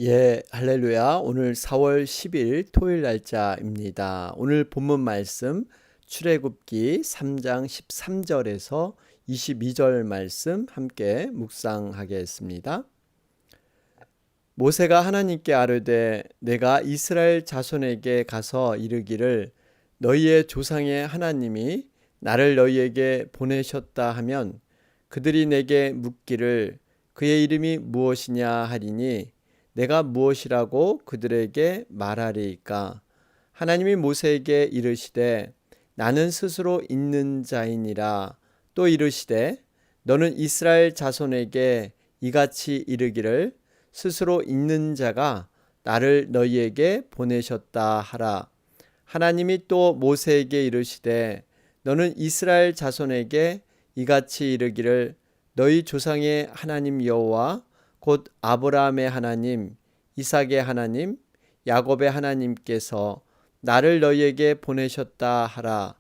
할렐루야. 오늘 4월 10일 토요일 날짜입니다. 오늘 본문 말씀 출애굽기 3장 13절에서 22절 말씀 함께 묵상하겠습니다. 모세가 하나님께 아뢰되 내가 이스라엘 자손에게 가서 이르기를 너희의 조상의 하나님이 나를 너희에게 보내셨다 하면 그들이 내게 묻기를 그의 이름이 무엇이냐 하리니 내가 무엇이라고 그들에게 말하리이까. 하나님이 모세에게 이르시되 나는 스스로 있는 자이니라. 또 이르시되 너는 이스라엘 자손에게 이같이 이르기를 스스로 있는 자가 나를 너희에게 보내셨다 하라. 하나님이 또 모세에게 이르시되 너는 이스라엘 자손에게 이같이 이르기를 너희 조상의 하나님 여호와 곧 아브라함의 하나님, 이삭의 하나님, 야곱의 하나님께서 나를 너희에게 보내셨다 하라.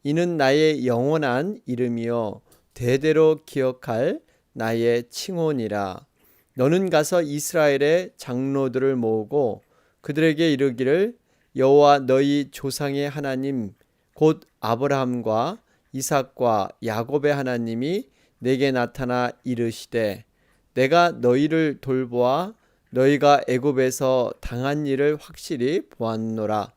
이는 나의 영원한 이름이요 대대로 기억할 나의 칭호니라. 너는 가서 이스라엘의 장로들을 모으고 그들에게 이르기를 여호와 너희 조상의 하나님 곧 아브라함과 이삭과 야곱의 하나님이 내게 나타나 이르시되 내가 너희를 돌보아 너희가 애굽에서 당한 일을 확실히 보았노라.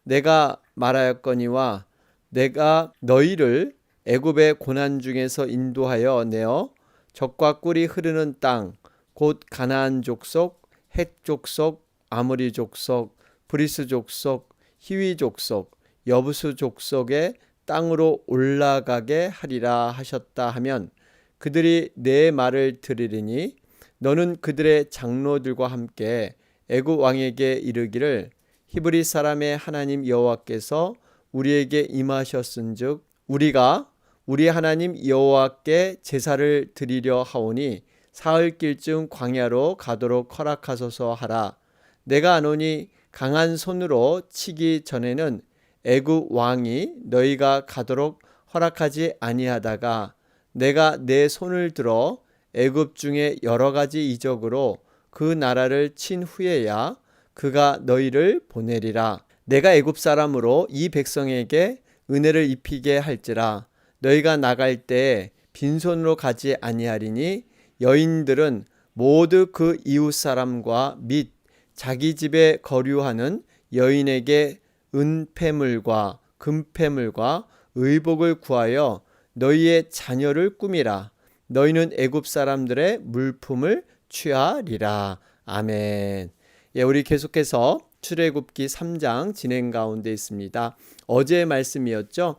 내가 말하였거니와 내가 너희를 애굽의 고난 중에서 인도하여 내어 젖과 꿀이 흐르는 땅 곧 가나안 족속, 헷 족속, 아모리 족속, 브리스 족속, 히위 족속, 여부수 족속의 땅으로 올라가게 하리라 하셨다 하면 그들이 내 말을 들으리니 너는 그들의 장로들과 함께 애굽 왕에게 이르기를 히브리 사람의 하나님 여호와께서 우리에게 임하셨은즉 우리가 우리 하나님 여호와께 제사를 드리려 하오니 사흘길쯤 광야로 가도록 허락하소서 하라. 내가 아노니 강한 손으로 치기 전에는 애굽 왕이 너희가 가도록 허락하지 아니하다가 내가 내 손을 들어 애굽 중에 여러 가지 이적으로 그 나라를 친 후에야 그가 너희를 보내리라. 내가 애굽 사람으로 이 백성에게 은혜를 입히게 할지라. 너희가 나갈 때에 빈손으로 가지 아니하리니 여인들은 모두 그 이웃 사람과 및 자기 집에 거류하는 여인에게 은폐물과 금폐물과 의복을 구하여 너희의 자녀를 꾸미라. 너희는 애굽 사람들의 물품을 취하리라. 아멘. 우리 계속해서 출애굽기 3장 진행 가운데 있습니다. 어제의 말씀이었죠.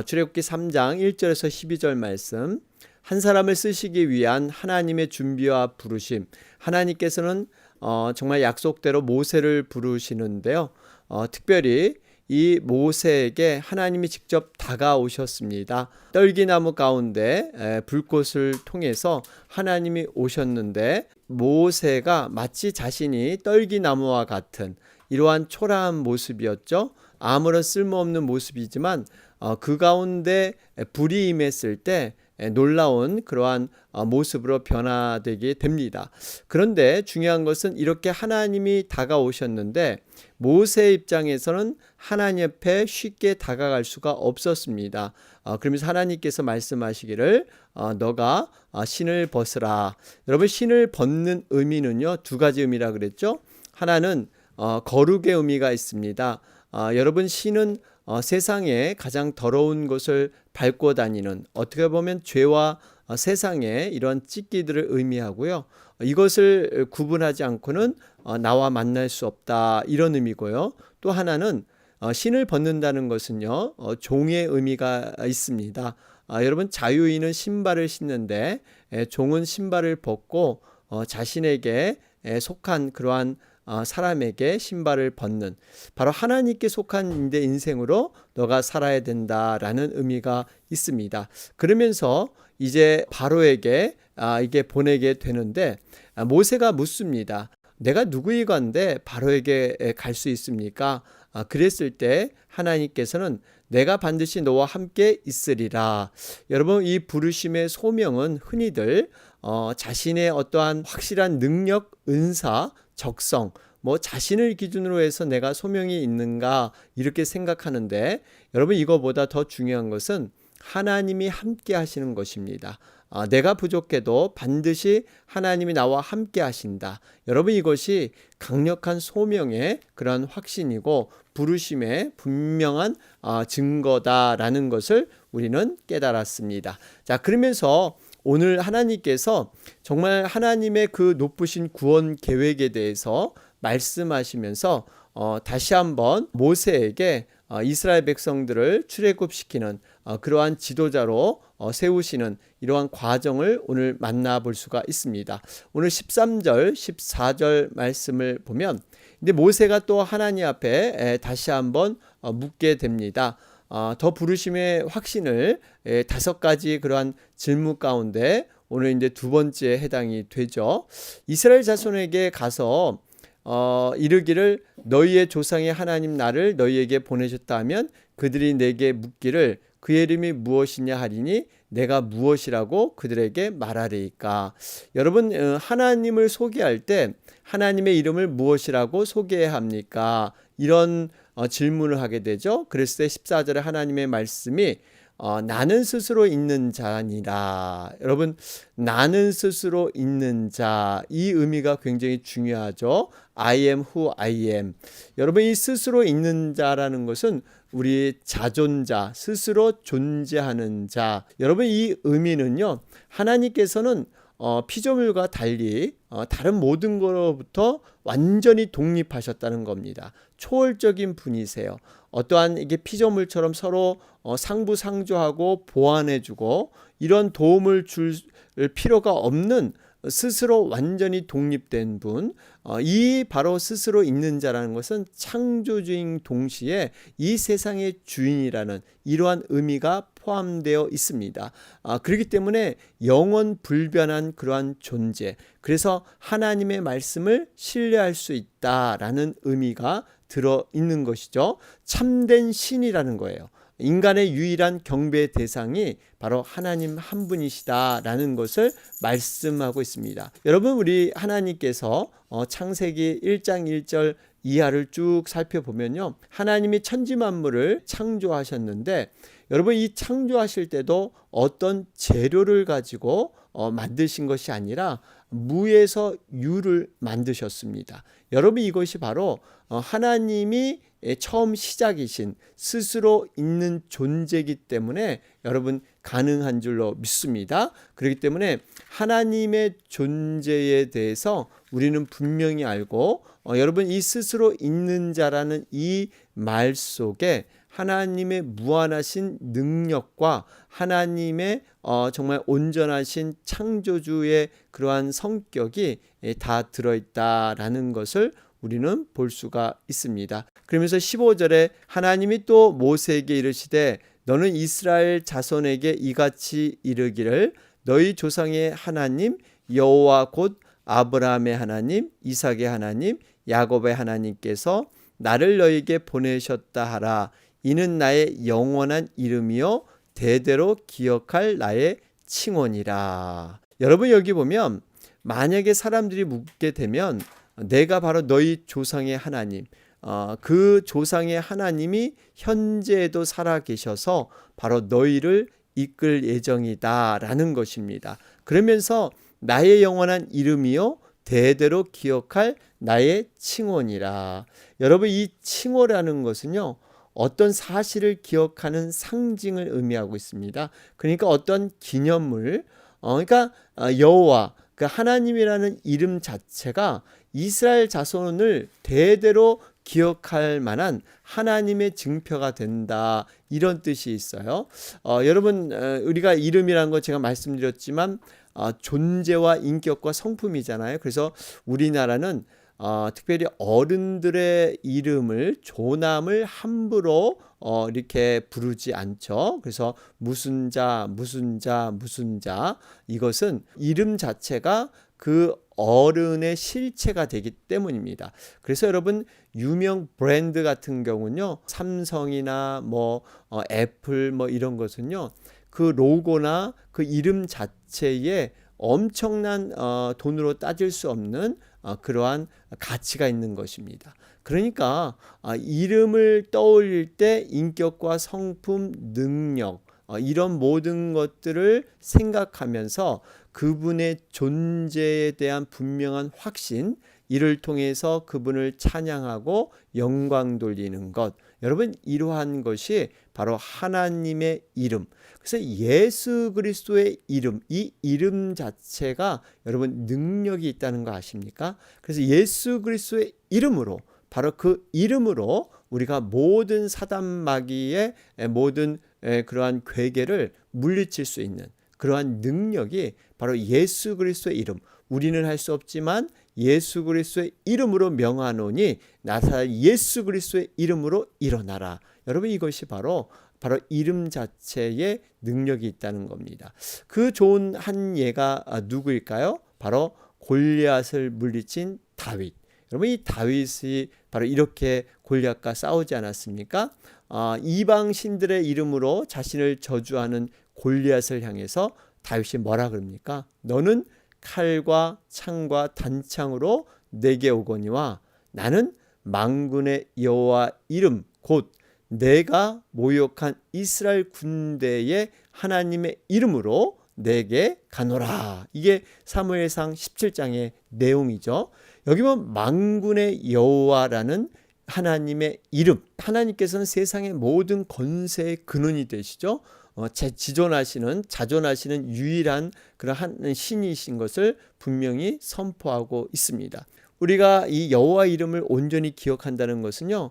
출애굽기 3장 1절에서 12절 말씀. 한 사람을 쓰시기 위한 하나님의 준비와 부르심. 하나님께서는 정말 약속대로 모세를 부르시는데요. 특별히 이 모세에게 하나님이 직접 다가오셨습니다. 떨기나무 가운데 불꽃을 통해서 하나님이 오셨는데 모세가 마치 자신이 떨기나무와 같은 이러한 초라한 모습이었죠. 아무런 쓸모없는 모습이지만 그 가운데 불이 임했을 때 놀라운 그러한 모습으로 변화되게 됩니다. 그런데 중요한 것은 이렇게 하나님이 다가오셨는데 모세 입장에서는 하나님 옆에 쉽게 다가갈 수가 없었습니다. 그러면서 하나님께서 말씀하시기를 너가 신을 벗으라. 여러분, 신을 벗는 의미는요, 두 가지 의미라 그랬죠. 하나는 거룩의 의미가 있습니다. 여러분, 신은 세상에 가장 더러운 것을 밟고 다니는, 어떻게 보면 죄와 세상의 이런 찢기들을 의미하고요. 이것을 구분하지 않고는 나와 만날 수 없다, 이런 의미고요. 또 하나는 신을 벗는다는 것은요, 종의 의미가 있습니다. 여러분, 자유인은 신발을 신는데 종은 신발을 벗고 자신에게 속한 그러한 사람에게 신발을 벗는, 바로 하나님께 속한 내 인생으로 너가 살아야 된다라는 의미가 있습니다. 그러면서 이제 바로에게 이게 보내게 되는데 모세가 묻습니다. 내가 누구이건데 바로에게 갈 수 있습니까? 그랬을 때 하나님께서는 내가 반드시 너와 함께 있으리라. 여러분, 이 부르심의 소명은 흔히들 자신의 어떠한 확실한 능력, 은사 적성, 뭐 자신을 기준으로 해서 내가 소명이 있는가 이렇게 생각하는데 여러분 이거보다 더 중요한 것은 하나님이 함께 하시는 것입니다. 내가 부족해도 반드시 하나님이 나와 함께 하신다. 여러분 이것이 강력한 소명의 그런 확신이고 부르심의 분명한 증거다라는 것을 우리는 깨달았습니다. 자, 그러면서 오늘 하나님께서 정말 하나님의 그 높으신 구원 계획에 대해서 말씀하시면서 다시 한번 모세에게 이스라엘 백성들을 출애굽시키는 그러한 지도자로 세우시는 이러한 과정을 오늘 만나볼 수가 있습니다. 오늘 13절, 14절 말씀을 보면 근데 모세가 또 하나님 앞에 다시 한번 묻게 됩니다. 더 부르심의 확신을 5가지 그러한 질문 가운데 오늘 이제 두 번째 해당이 되죠. 이스라엘 자손에게 가서 이르기를 너희의 조상의 하나님 나를 너희에게 보내셨다 하면 그들이 내게 묻기를 그의 이름이 무엇이냐 하리니 내가 무엇이라고 그들에게 말하리이까. 여러분 하나님을 소개할 때 하나님의 이름을 무엇이라고 소개해야 합니까? 이런 질문을 하게 되죠. 그랬을 때 14절에 하나님의 말씀이 나는 스스로 있는 자니라. 여러분 나는 스스로 있는 자, 이 의미가 굉장히 중요하죠. I am who I am. 여러분 이 스스로 있는 자라는 것은 우리 자존자, 스스로 존재하는 자. 여러분 이 의미는요, 하나님께서는 피조물과 달리 다른 모든 것로부터 완전히 독립하셨다는 겁니다. 초월적인 분이세요. 어떠한 이게 피조물처럼 서로 상부상조하고 보완해주고 이런 도움을 줄 필요가 없는 스스로 완전히 독립된 분, 이 바로 스스로 있는 자라는 것은 창조주인 동시에 이 세상의 주인이라는 이러한 의미가 포함되어 있습니다. 그렇기 때문에 영원 불변한 그러한 존재, 그래서 하나님의 말씀을 신뢰할 수 있다라는 의미가 들어있는 것이죠. 참된 신이라는 거예요. 인간의 유일한 경배의 대상이 바로 하나님 한 분이시다라는 것을 말씀하고 있습니다. 여러분 우리 하나님께서 창세기 1장 1절 이하를 쭉 살펴보면요, 하나님이 천지 만물을 창조하셨는데 여러분 이 창조하실 때도 어떤 재료를 가지고 만드신 것이 아니라 무에서 유를 만드셨습니다. 여러분 이것이 바로 하나님이 처음 시작이신 스스로 있는 존재이기 때문에 여러분 가능한 줄로 믿습니다. 그렇기 때문에 하나님의 존재에 대해서 우리는 분명히 알고 여러분 이 스스로 있는 자라는 이 말 속에 하나님의 무한하신 능력과 하나님의 정말 온전하신 창조주의 그러한 성격이 다 들어있다라는 것을 우리는 볼 수가 있습니다. 그러면서 15절에 하나님이 또 모세에게 이르시되 너는 이스라엘 자손에게 이같이 이르기를 너희 조상의 하나님 여호와 곧 아브라함의 하나님 이삭의 하나님 야곱의 하나님께서 나를 너희에게 보내셨다 하라. 이는 나의 영원한 이름이요 대대로 기억할 나의 칭언이라. 여러분 여기 보면 만약에 사람들이 묻게 되면 내가 바로 너희 조상의 하나님, 그 조상의 하나님이 현재에도 살아계셔서 바로 너희를 이끌 예정이다 라는 것입니다. 그러면서 나의 영원한 이름이요 대대로 기억할 나의 칭언이라. 여러분 이 칭호라는 것은요 어떤 사실을 기억하는 상징을 의미하고 있습니다. 그러니까 어떤 기념물, 그러니까 여호와, 그 하나님이라는 이름 자체가 이스라엘 자손을 대대로 기억할 만한 하나님의 증표가 된다, 이런 뜻이 있어요. 여러분 우리가 이름이라는 거 제가 말씀드렸지만 존재와 인격과 성품이잖아요. 그래서 우리나라는 특별히 어른들의 이름을 조남을 함부로 이렇게 부르지 않죠. 그래서 무슨 자, 무슨 자, 무슨 자, 이것은 이름 자체가 그 어른의 실체가 되기 때문입니다. 그래서 여러분 유명 브랜드 같은 경우는요, 삼성이나 애플 이런 것은요, 그 로고나 그 이름 자체에 엄청난 돈으로 따질 수 없는 그러한 가치가 있는 것입니다. 그러니까 이름을 떠올릴 때 인격과 성품, 능력 이런 모든 것들을 생각하면서 그분의 존재에 대한 분명한 확신, 이를 통해서 그분을 찬양하고 영광 돌리는 것. 여러분, 이러한 것이 바로 하나님의 이름. 그래서 예수 그리스도의 이름, 이 이름 자체가 여러분 능력이 있다는 거 아십니까? 그래서 예수 그리스도의 이름으로, 바로 그 이름으로 우리가 모든 사단 마귀의 모든 그러한 괴계를 물리칠 수 있는 그러한 능력이 바로 예수 그리스도의 이름. 우리는 할 수 없지만 예수 그리스도의 이름으로 명하노니 나사 예수 그리스도의 이름으로 일어나라. 여러분, 이것이 바로 이름 자체에 능력이 있다는 겁니다. 그 좋은 한 예가 누구일까요? 바로 골리앗을 물리친 다윗. 여러분, 이 다윗이 바로 이렇게 골리앗과 싸우지 않았습니까? 이방 신들의 이름으로 자신을 저주하는 골리앗을 향해서 다윗이 뭐라 그럽니까? 너는 칼과 창과 단창으로 내게 오거니와 나는 만군의 여호와 이름 곧 내가 모욕한 이스라엘 군대의 하나님의 이름으로 내게 가노라. 이게 사무엘상 17장의 내용이죠. 여기 보면 만군의 여호와라는 하나님의 이름, 하나님께서는 세상의 모든 권세의 근원이 되시죠. 자존하시는 유일한 그런 신이신 것을 분명히 선포하고 있습니다. 우리가 이 여호와 이름을 온전히 기억한다는 것은요,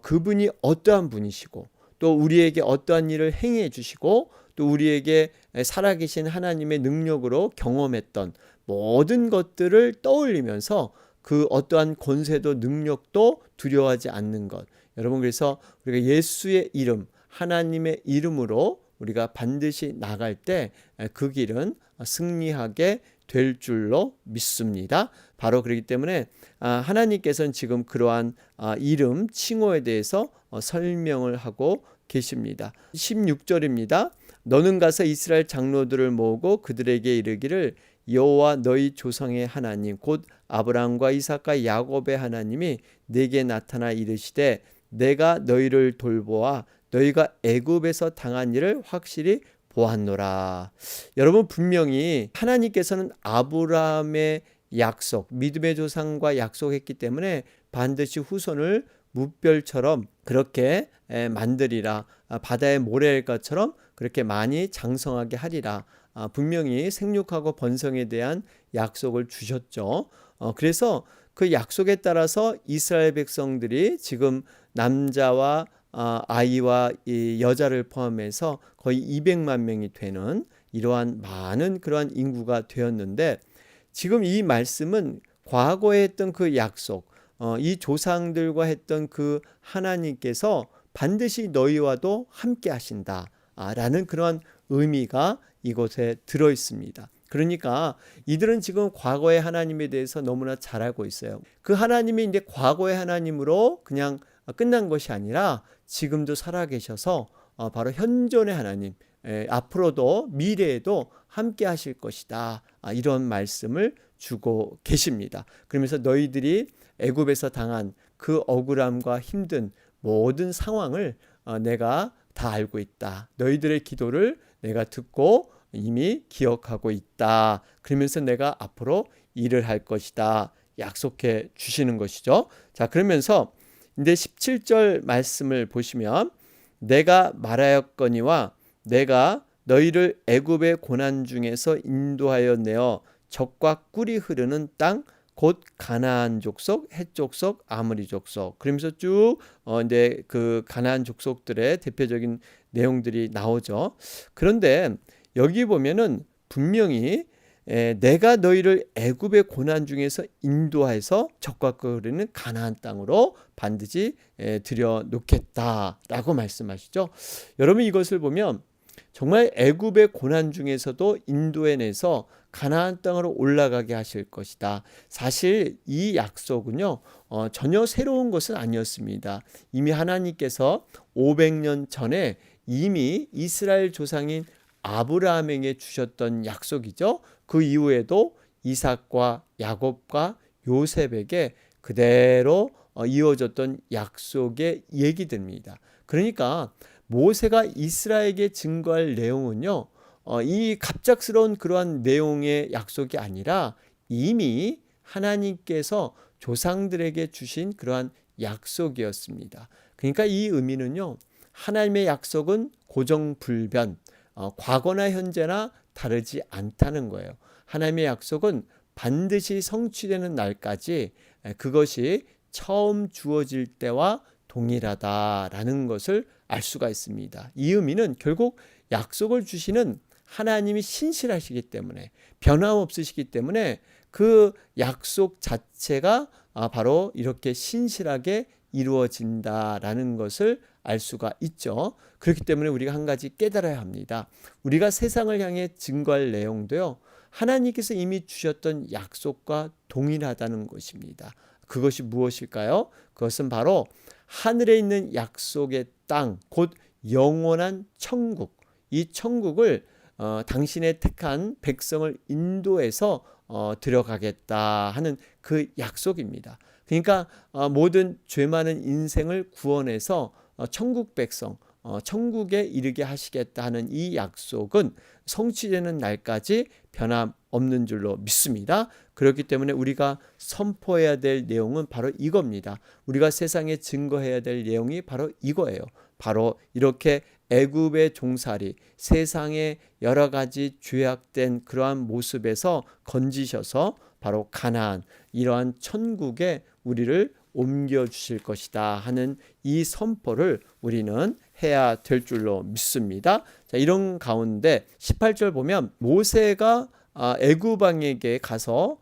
그분이 어떠한 분이시고 또 우리에게 어떠한 일을 행해 주시고 또 우리에게 살아계신 하나님의 능력으로 경험했던 모든 것들을 떠올리면서 그 어떠한 권세도 능력도 두려워하지 않는 것. 여러분, 그래서 우리가 예수의 이름, 하나님의 이름으로 우리가 반드시 나갈 때 그 길은 승리하게 될 줄로 믿습니다. 바로 그렇기 때문에 하나님께서는 지금 그러한 이름, 칭호에 대해서 설명을 하고 계십니다. 16절입니다. 너는 가서 이스라엘 장로들을 모으고 그들에게 이르기를 여호와 너희 조상의 하나님 곧 아브라함과 이삭과 야곱의 하나님이 내게 나타나 이르시되 내가 너희를 돌보아 너희가 애굽에서 당한 일을 확실히 보았노라. 여러분, 분명히 하나님께서는 아브라함의 약속, 믿음의 조상과 약속했기 때문에 반드시 후손을 무별처럼 그렇게 만들리라. 바다의 모래알것처럼 그렇게 많이 장성하게 하리라. 분명히 생육하고 번성에 대한 약속을 주셨죠. 그래서 그 약속에 따라서 이스라엘 백성들이 지금 남자와 아이와 이 여자를 포함해서 거의 200만 명이 되는 이러한 많은 그러한 인구가 되었는데, 지금 이 말씀은 과거에 했던 그 약속, 이 조상들과 했던 그 하나님께서 반드시 너희와도 함께 하신다 라는 그런 의미가 이곳에 들어 있습니다. 그러니까 이들은 지금 과거의 하나님에 대해서 너무나 잘 알고 있어요. 그 하나님이 이제 과거의 하나님으로 그냥 끝난 것이 아니라 지금도 살아계셔서 바로 현존의 하나님, 앞으로도 미래에도 함께 하실 것이다. 이런 말씀을 주고 계십니다. 그러면서 너희들이 애굽에서 당한 그 억울함과 힘든 모든 상황을 내가 다 알고 있다. 너희들의 기도를 내가 듣고 이미 기억하고 있다. 그러면서 내가 앞으로 일을 할 것이다. 약속해 주시는 것이죠. 자, 그러면서 이제 17절 말씀을 보시면 내가 말하였거니와 내가 너희를 애굽의 고난 중에서 인도하여 내어 젖과 꿀이 흐르는 땅 곧 가나안 족속, 헷 족속, 아모리 족속. 그러면서 쭉 이제 그 가나안 족속들의 대표적인 내용들이 나오죠. 그런데 여기 보면은 분명히 내가 너희를 애굽의 고난 중에서 인도해서 젖과 꿀이 흐르는 가나안 땅으로 반드시 들여놓겠다라고 말씀하시죠. 여러분, 이것을 보면 정말 애굽의 고난 중에서도 인도해내서 가나안 땅으로 올라가게 하실 것이다. 사실 이 약속은요, 전혀 새로운 것은 아니었습니다. 이미 하나님께서 500년 전에 이미 이스라엘 조상인 아브라함에게 주셨던 약속이죠. 그 이후에도 이삭과 야곱과 요셉에게 그대로 이어졌던 약속의 얘기들입니다. 그러니까 모세가 이스라엘에게 증거할 내용은요, 이 갑작스러운 그러한 내용의 약속이 아니라 이미 하나님께서 조상들에게 주신 그러한 약속이었습니다. 그러니까 이 의미는요, 하나님의 약속은 고정불변, 과거나 현재나 다르지 않다는 거예요. 하나님의 약속은 반드시 성취되는 날까지 그것이 처음 주어질 때와 동일하다라는 것을 알 수가 있습니다. 이 의미는 결국 약속을 주시는 하나님이 신실하시기 때문에, 변함없으시기 때문에 그 약속 자체가 바로 이렇게 신실하게 이루어진다라는 것을 알 수가 있죠. 그렇기 때문에 우리가 한 가지 깨달아야 합니다. 우리가 세상을 향해 증거할 내용도요, 하나님께서 이미 주셨던 약속과 동일하다는 것입니다. 그것이 무엇일까요? 그것은 바로 하늘에 있는 약속의 땅, 곧 영원한 천국. 이 천국을 당신의 택한 백성을 인도해서 들어가겠다 하는 그 약속입니다. 그러니까 모든 죄 많은 인생을 구원해서 천국 백성, 천국에 이르게 하시겠다 하는 이 약속은 성취되는 날까지 변함없는 줄로 믿습니다. 그렇기 때문에 우리가 선포해야 될 내용은 바로 이겁니다. 우리가 세상에 증거해야 될 내용이 바로 이거예요. 바로 이렇게 애굽의 종살이, 세상의 여러 가지 죄악된 그러한 모습에서 건지셔서 바로 가나안, 이러한 천국에 우리를 옮겨주실 것이다 하는 이 선포를 우리는 해야 될 줄로 믿습니다. 자, 이런 가운데 18절 보면 모세가 애굽 왕에게 가서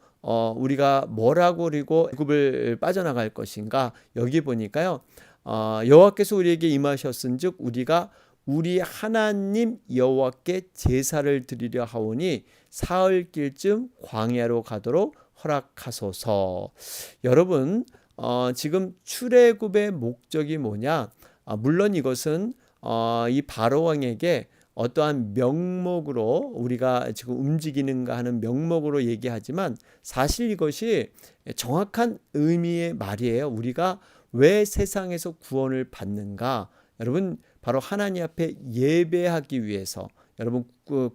우리가 뭐라고 그리고 애굽을 빠져나갈 것인가, 여기 보니까요, 여호와께서 우리에게 임하셨은즉 우리가 우리 하나님 여호와께 제사를 드리려 하오니 사흘길쯤 광야로 가도록 허락하소서. 여러분, 지금 출애굽의 목적이 뭐냐? 물론 이것은 이 바로 왕에게 어떠한 명목으로 우리가 지금 움직이는가 하는 명목으로 얘기하지만, 사실 이것이 정확한 의미의 말이에요. 우리가 왜 세상에서 구원을 받는가? 여러분, 바로 하나님 앞에 예배하기 위해서, 여러분,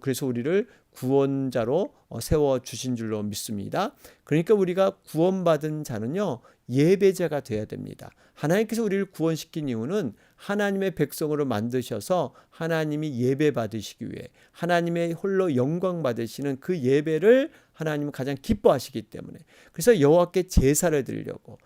그래서 우리를 구원자로 세워 주신 줄로 믿습니다. 그러니까 우리가 구원받은 자는요, 예배자가 되어야 됩니다. 하나님께서 우리를 구원시킨 이유는 하나님의 백성으로 만드셔서 하나님이 예배 받으시기 위해, 하나님의 홀로 영광 받으시는 그 예배를 하나님은 가장 기뻐하시기 때문에, 그래서 여호와께 제사를 드리려고,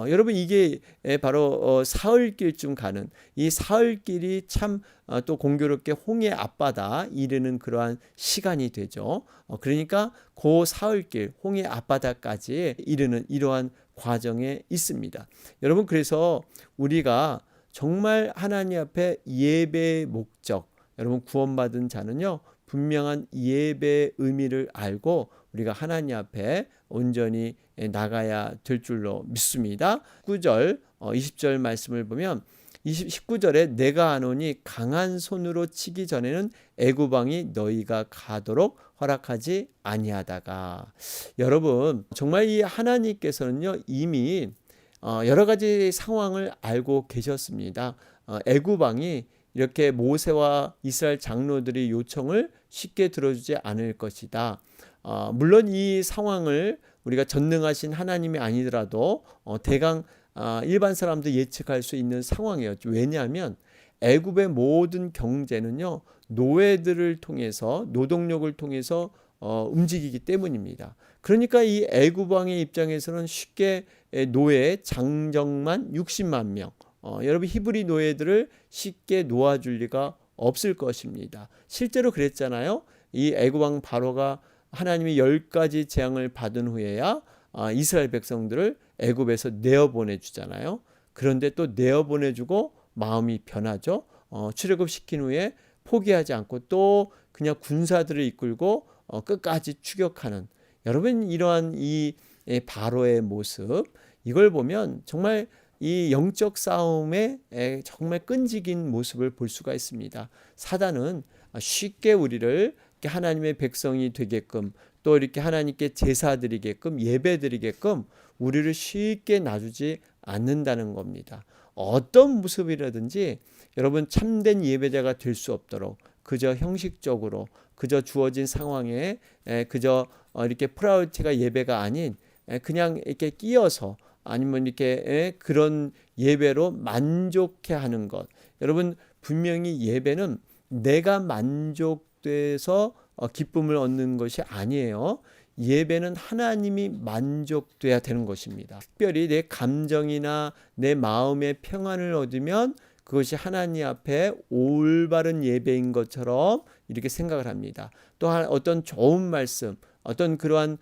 여러분, 이게 바로 사흘길쯤 가는 이 사흘길이 참 또 공교롭게 홍해 앞바다 이르는 그러한 시간이 되죠. 그러니까 그 사흘길, 홍해 앞바다까지 이르는 이러한 과정에 있습니다. 여러분, 그래서 우리가 정말 하나님 앞에 예배의 목적, 여러분, 구원받은 자는요, 분명한 예배의 의미를 알고 우리가 하나님 앞에 온전히 나가야 될 줄로 믿습니다. 19절, 20절 말씀을 보면 19절에 내가 아노니 강한 손으로 치기 전에는 애굽 왕이 너희가 가도록 허락하지 아니하다가, 여러분, 정말 이 하나님께서는요, 이미 여러 가지 상황을 알고 계셨습니다. 애굽 왕이 이렇게 모세와 이스라엘 장로들의 요청을 쉽게 들어주지 않을 것이다. 물론 이 상황을 우리가 전능하신 하나님이 아니더라도 대강 일반 사람도 예측할 수 있는 상황이었죠. 왜냐하면 애굽의 모든 경제는요, 노예들을 통해서, 노동력을 통해서 움직이기 때문입니다. 그러니까 이 애굽 왕의 입장에서는 쉽게 노예 장정만 60만 명, 여러분, 히브리 노예들을 쉽게 놓아줄 리가 없을 것입니다. 실제로 그랬잖아요. 이 애굽 왕 바로가 하나님이 10가지 재앙을 받은 후에야 이스라엘 백성들을 애굽에서 내어보내 주잖아요. 그런데 또 내어보내주고 마음이 변하죠. 출애굽시킨 후에 포기하지 않고 또 그냥 군사들을 이끌고 끝까지 추격하는, 여러분, 이러한 이 바로의 모습, 이걸 보면 정말 이 영적 싸움에 정말 끈질긴 모습을 볼 수가 있습니다. 사단은 쉽게 우리를 이렇게 하나님의 백성이 되게끔, 또 이렇게 하나님께 제사 드리게끔, 예배 드리게끔 우리를 쉽게 놔주지 않는다는 겁니다. 어떤 모습이라든지 여러분 참된 예배자가 될 수 없도록 그저 형식적으로, 그저 주어진 상황에 그저 이렇게 프라이어티가 예배가 아닌 그냥 이렇게 끼어서, 아니면 이렇게 그런 예배로 만족해 하는 것. 여러분, 분명히 예배는 내가 만족돼서 기쁨을 얻는 것이 아니에요. 예배는 하나님이 만족돼야 되는 것입니다. 특별히 내 감정이나 내 마음의 평안을 얻으면 그것이 하나님 앞에 올바른 예배인 것처럼 이렇게 생각을 합니다. 또한 어떤 좋은 말씀, 어떤 그러한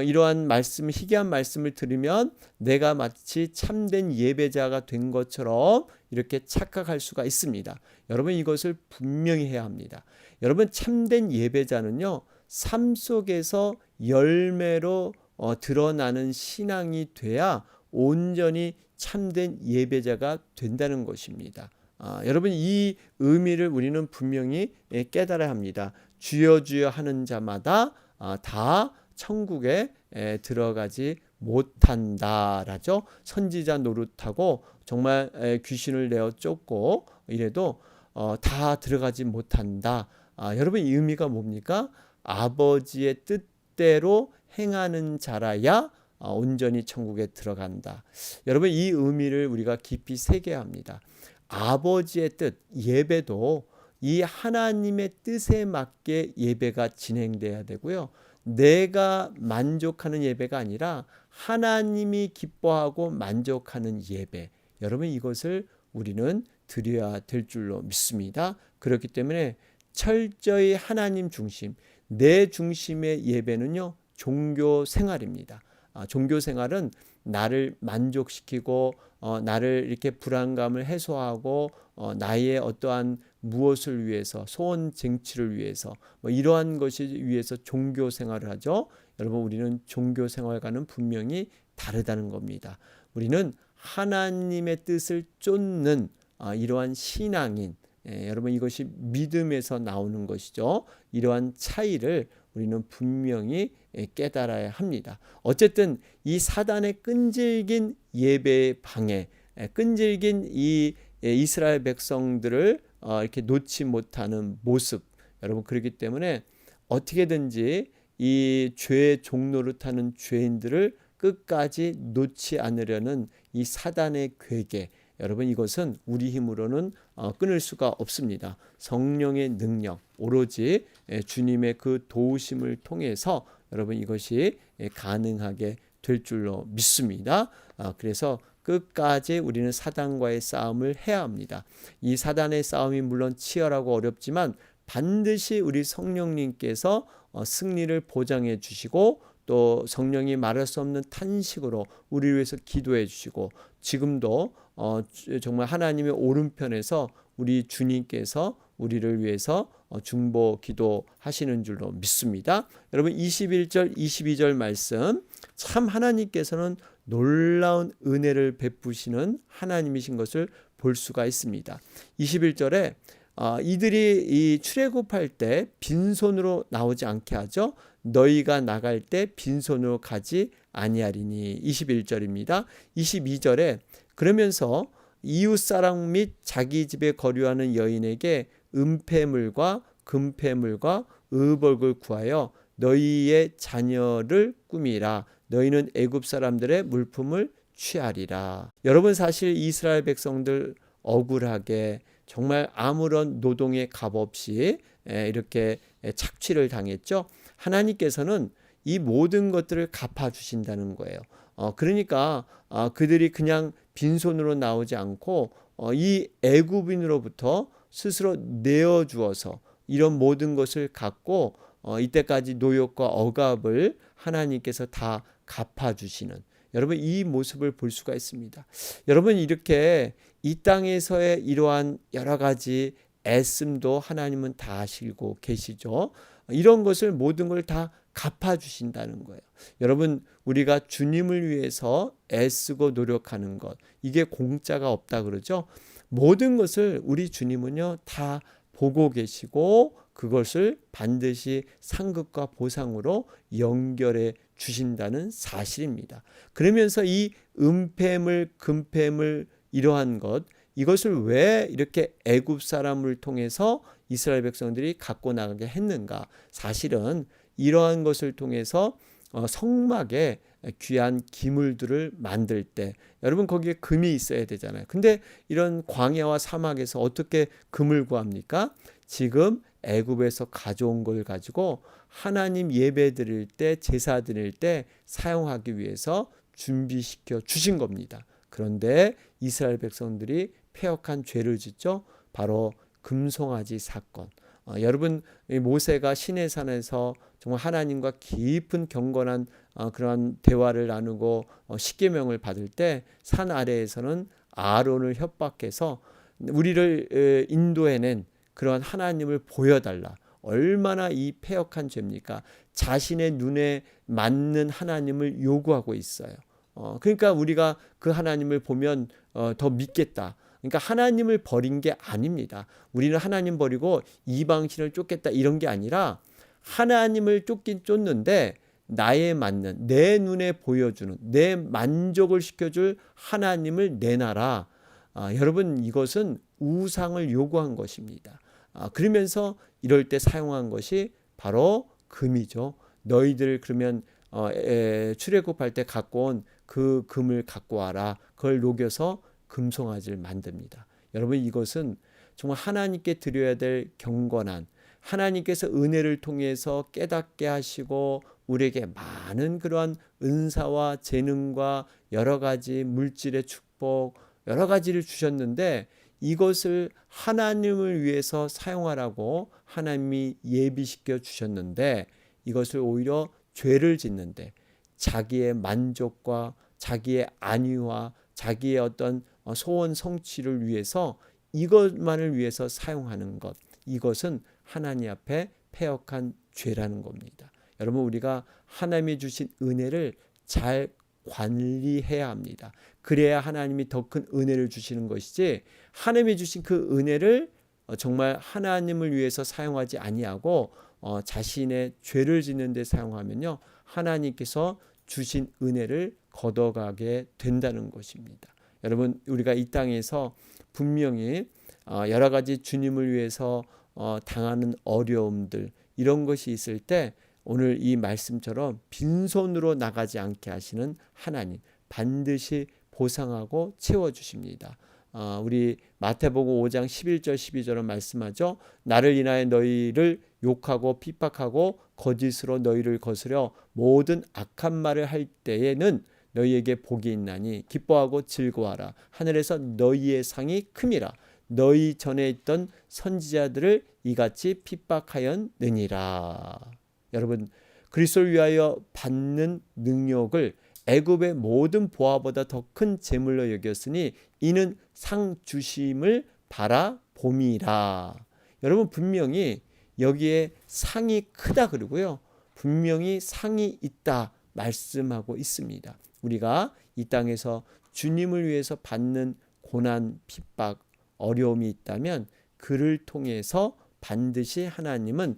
이러한 말씀, 희귀한 말씀을 들으면 내가 마치 참된 예배자가 된 것처럼 이렇게 착각할 수가 있습니다. 여러분, 이것을 분명히 해야 합니다. 여러분, 참된 예배자는요, 삶 속에서 열매로 드러나는 신앙이 돼야 온전히 참된 예배자가 된다는 것입니다. 여러분, 이 의미를 우리는 분명히 깨달아야 합니다. 주여 주여 하는 자마다 다 천국에 들어가지 못한다라죠. 선지자 노릇하고 정말 귀신을 내어 쫓고 이래도 다 들어가지 못한다. 여러분, 이 의미가 뭡니까? 아버지의 뜻대로 행하는 자라야 온전히 천국에 들어간다. 여러분, 이 의미를 우리가 깊이 새겨야 합니다. 아버지의 뜻, 예배도 이 하나님의 뜻에 맞게 예배가 진행돼야 되고요. 내가 만족하는 예배가 아니라 하나님이 기뻐하고 만족하는 예배. 여러분, 이것을 우리는 드려야 될 줄로 믿습니다. 그렇기 때문에 철저히 하나님 중심, 내 중심의 예배는요, 종교 생활입니다. 종교 생활은 나를 만족시키고 나를 이렇게 불안감을 해소하고 나의 어떠한 무엇을 위해서, 소원 쟁취를 위해서, 이러한 것이 위해서 종교 생활을 하죠. 여러분, 우리는 종교 생활과는 분명히 다르다는 겁니다. 우리는 하나님의 뜻을 쫓는 이러한 신앙인, 여러분, 이것이 믿음에서 나오는 것이죠. 이러한 차이를 우리는 분명히 깨달아야 합니다. 어쨌든 이 사단의 끈질긴 예배 방해, 끈질긴 이 이스라엘 백성들을 이렇게 놓지 못하는 모습, 여러분, 그렇기 때문에 어떻게든지 이 죄의 종로를 타는 죄인들을 끝까지 놓지 않으려는 이 사단의 괴계, 여러분, 이것은 우리 힘으로는 끊을 수가 없습니다. 성령의 능력, 오로지 주님의 그 도우심을 통해서 여러분, 이것이 가능하게 될 줄로 믿습니다. 그래서 끝까지 우리는 사단과의 싸움을 해야 합니다. 이 사단의 싸움이 물론 치열하고 어렵지만 반드시 우리 성령님께서 승리를 보장해 주시고, 또 성령이 말할 수 없는 탄식으로 우리를 위해서 기도해 주시고, 지금도 정말 하나님의 오른편에서 우리 주님께서 우리를 위해서 중보 기도하시는 줄로 믿습니다. 여러분, 21절 22절 말씀, 참 하나님께서는 놀라운 은혜를 베푸시는 하나님이신 것을 볼 수가 있습니다. 21절에 이들이 이 출애굽할 때 빈손으로 나오지 않게 하죠. 너희가 나갈 때 빈손으로 가지 아니하리니. 21절입니다. 22절에 그러면서 이웃사랑 및 자기 집에 거류하는 여인에게 은폐물과 금폐물과 의복을 구하여 너희의 자녀를 꾸미라. 너희는 애굽 사람들의 물품을 취하리라. 여러분, 사실 이스라엘 백성들 억울하게 정말 아무런 노동의 값 없이 이렇게 착취를 당했죠. 하나님께서는 이 모든 것들을 갚아주신다는 거예요. 그러니까 그들이 그냥 빈손으로 나오지 않고 이 애굽인으로부터 스스로 내어주어서 이런 모든 것을 갖고 이때까지 노역과 억압을 하나님께서 다 갚아주시는, 여러분, 이 모습을 볼 수가 있습니다. 여러분, 이렇게 이 땅에서의 이러한 여러 가지 애씀도 하나님은 다 아시고 계시죠. 이런 것을 모든 걸 다 갚아주신다는 거예요. 여러분, 우리가 주님을 위해서 애쓰고 노력하는 것, 이게 공짜가 없다 그러죠. 모든 것을 우리 주님은요 다 보고 계시고 그것을 반드시 상급과 보상으로 연결해 주신다는 사실입니다. 그러면서 이 은폐물, 금폐물 이러한 것, 이것을 왜 이렇게 애굽 사람을 통해서 이스라엘 백성들이 갖고 나가게 했는가? 사실은 이러한 것을 통해서 성막에 귀한 기물들을 만들 때 여러분 거기에 금이 있어야 되잖아요. 근데 이런 광야와 사막에서 어떻게 금을 구합니까? 지금 애굽에서 가져온 걸 가지고 하나님 예배 드릴 때, 제사 드릴 때 사용하기 위해서 준비시켜 주신 겁니다. 그런데 이스라엘 백성들이 패역한 죄를 짓죠. 바로 금송아지 사건. 여러분, 모세가 시내산에서 정말 하나님과 깊은 경건한 그러한 대화를 나누고 십계명을 받을 때 산 아래에서는 아론을 협박해서 우리를 인도해낸 그러한 하나님을 보여달라. 얼마나 이 패역한 죄입니까? 자신의 눈에 맞는 하나님을 요구하고 있어요. 그러니까 우리가 그 하나님을 보면 더 믿겠다. 그러니까 하나님을 버린 게 아닙니다. 우리는 하나님 버리고 이방신을 쫓겠다 이런 게 아니라 하나님을 쫓긴 쫓는데 나에 맞는, 내 눈에 보여주는, 내 만족을 시켜줄 하나님을 내놔라. 여러분, 이것은 우상을 요구한 것입니다. 그러면서 이럴 때 사용한 것이 바로 금이죠. 너희들 그러면 출애굽할 때 갖고 온 그 금을 갖고 와라. 그걸 녹여서 금송아지를 만듭니다. 여러분, 이것은 정말 하나님께 드려야 될 경건한, 하나님께서 은혜를 통해서 깨닫게 하시고 우리에게 많은 그러한 은사와 재능과 여러 가지 물질의 축복, 여러 가지를 주셨는데 이것을 하나님을 위해서 사용하라고 하나님이 예비시켜 주셨는데 이것을 오히려 죄를 짓는데 자기의 만족과 자기의 안위와 자기의 어떤 소원 성취를 위해서 이것만을 위해서 사용하는 것, 이것은 하나님 앞에 패역한 죄라는 겁니다. 여러분, 우리가 하나님이 주신 은혜를 잘 관리해야 합니다. 그래야 하나님이 더 큰 은혜를 주시는 것이지, 하나님이 주신 그 은혜를 정말 하나님을 위해서 사용하지 아니하고 자신의 죄를 짓는 데 사용하면요, 하나님께서 주신 은혜를 걷어가게 된다는 것입니다. 여러분, 우리가 이 땅에서 분명히 여러 가지 주님을 위해서 당하는 어려움들, 이런 것이 있을 때 오늘 이 말씀처럼 빈손으로 나가지 않게 하시는 하나님 반드시 보상하고 채워주십니다. 우리 마태복음 5장 11절 12절은 말씀하죠. 나를 인하여 너희를 욕하고 핍박하고 거짓으로 너희를 거스려 모든 악한 말을 할 때에는 너희에게 복이 있나니 기뻐하고 즐거워하라. 하늘에서 너희의 상이 큼이라. 너희 전에 있던 선지자들을 이같이 핍박하였느니라. 여러분, 그리스도를 위하여 받는 능력을 애굽의 모든 보화보다 더 큰 재물로 여겼으니 이는 상 주심을 바라봄이라. 여러분, 분명히 여기에 상이 크다 그러고요, 분명히 상이 있다 말씀하고 있습니다. 우리가 이 땅에서 주님을 위해서 받는 고난, 핍박, 어려움이 있다면 그를 통해서 반드시 하나님은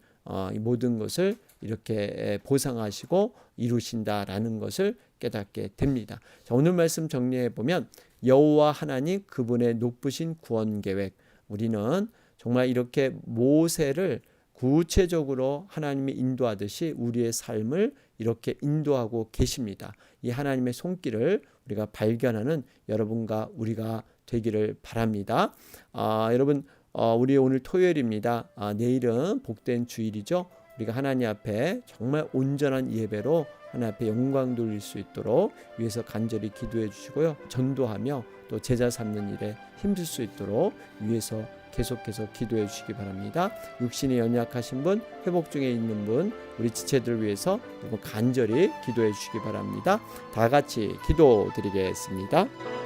이 모든 것을 이렇게 보상하시고 이루신다라는 것을 깨닫게 됩니다. 자, 오늘 말씀 정리해 보면 여호와 하나님 그분의 높으신 구원 계획, 우리는 정말 이렇게 모세를 구체적으로 하나님이 인도하듯이 우리의 삶을 이렇게 인도하고 계십니다. 이 하나님의 손길을 우리가 발견하는 여러분과 우리가 되기를 바랍니다. 여러분, 우리 오늘 토요일입니다. 내일은 복된 주일이죠. 우리가 하나님 앞에 정말 온전한 예배로 하나님 앞에 영광 돌릴 수 있도록 위해서 간절히 기도해 주시고요. 전도하며 또 제자 삼는 일에 힘쓸 수 있도록 위해서 계속해서 기도해 주시기 바랍니다. 육신이 연약하신 분, 회복 중에 있는 분, 우리 지체들을 위해서 간절히 기도해 주시기 바랍니다. 다 같이 기도드리겠습니다.